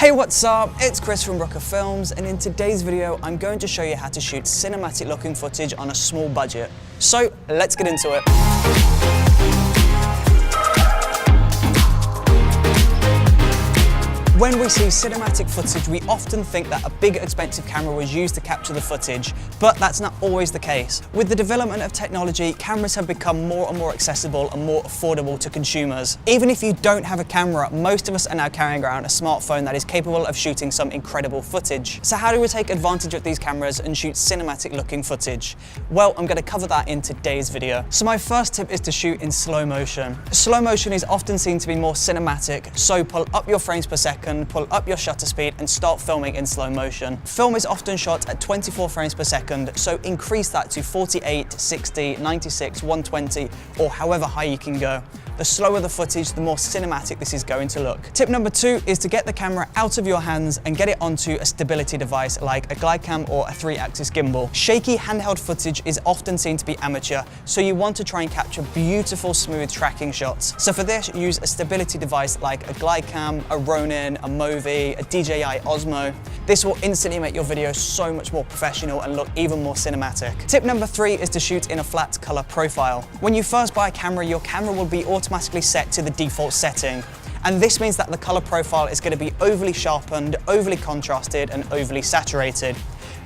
Hey, what's up? It's Chris from Brooker Films, and in today's video I'm going to show you how to shoot cinematic looking footage on a small budget. So let's get into it. When we see cinematic footage, we often think that a big expensive camera was used to capture the footage, but that's not always the case. With the development of technology, cameras have become more and more accessible and more affordable to consumers. Even if you don't have a camera, most of us are now carrying around a smartphone that is capable of shooting some incredible footage. So how do we take advantage of these cameras and shoot cinematic looking footage? Well, I'm going to cover that in today's video. So my first tip is to shoot in slow motion. Slow motion is often seen to be more cinematic, so pull up your frames per second, pull up your shutter speed and start filming in slow motion. Film is often shot at 24 frames per second, so increase that to 48, 60, 96, 120, or however high you can go. The slower the footage, the more cinematic this is going to look. Tip number 2 is to get the camera out of your hands and get it onto a stability device like a glide cam or a 3-axis gimbal. Shaky handheld footage is often seen to be amateur, so you want to try and capture beautiful, smooth tracking shots. So for this, use a stability device like a glide cam, a Ronin, a Movi, a DJI Osmo. This will instantly make your video so much more professional and look even more cinematic. Tip number 3 is to shoot in a flat color profile. When you first buy a camera, your camera will be automatically set to the default setting. And this means that the color profile is going to be overly sharpened, overly contrasted, and overly saturated.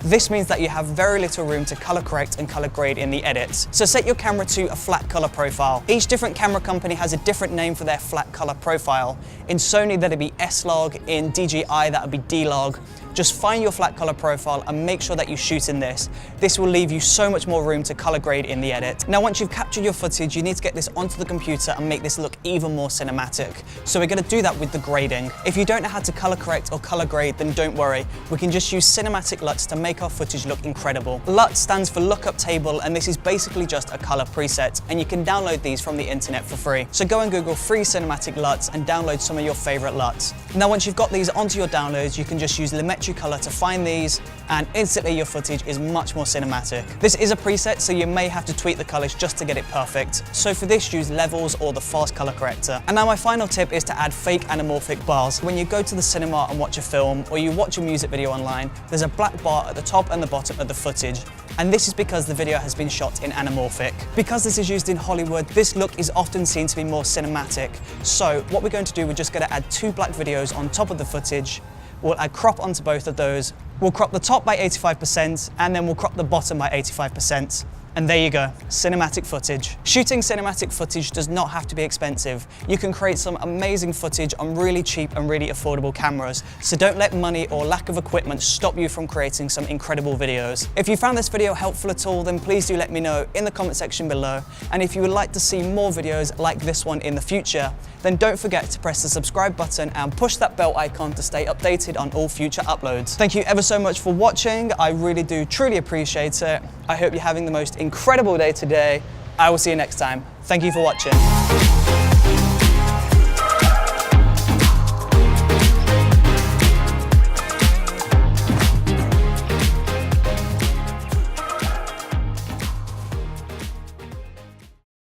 This means that you have very little room to color correct and color grade in the edits. So set your camera to a flat color profile. Each different camera company has a different name for their flat color profile. In Sony, that'd be S-Log. In DJI, that'd be D-Log. Just find your flat color profile and make sure that you shoot in this. This will leave you so much more room to color grade in the edit. Now, once you've captured your footage, you need to get this onto the computer and make this look even more cinematic. So we're going to do that with the grading. If you don't know how to color correct or color grade, then don't worry. We can just use cinematic LUTs to make our footage look incredible. LUT stands for lookup table, and this is basically just a color preset, and you can download these from the internet for free. So go and Google free cinematic LUTs and download some of your favorite LUTs. Now, once you've got these onto your downloads, you can just use Lumetri color to find these, and instantly your footage is much more cinematic. This is a preset, so you may have to tweak the colors just to get it perfect. So for this, use levels or the fast color corrector. And now my final tip is to add fake anamorphic bars. When you go to the cinema and watch a film, or you watch a music video online, there's a black bar at the top and the bottom of the footage. And this is because the video has been shot in anamorphic. Because this is used in Hollywood, this look is often seen to be more cinematic. So what we're going to do, we're just going to add 2 black videos on top of the footage. We'll add crop onto both of those. We'll crop the top by 85%, and then we'll crop the bottom by 85%. And there you go, cinematic footage. Shooting cinematic footage does not have to be expensive. You can create some amazing footage on really cheap and really affordable cameras. So don't let money or lack of equipment stop you from creating some incredible videos. If you found this video helpful at all, then please do let me know in the comment section below. And if you would like to see more videos like this one in the future, then don't forget to press the subscribe button and push that bell icon to stay updated on all future uploads. Thank you ever so much for watching. I really do truly appreciate it. I hope you're having the most incredible day today. I will see you next time. Thank you for watching.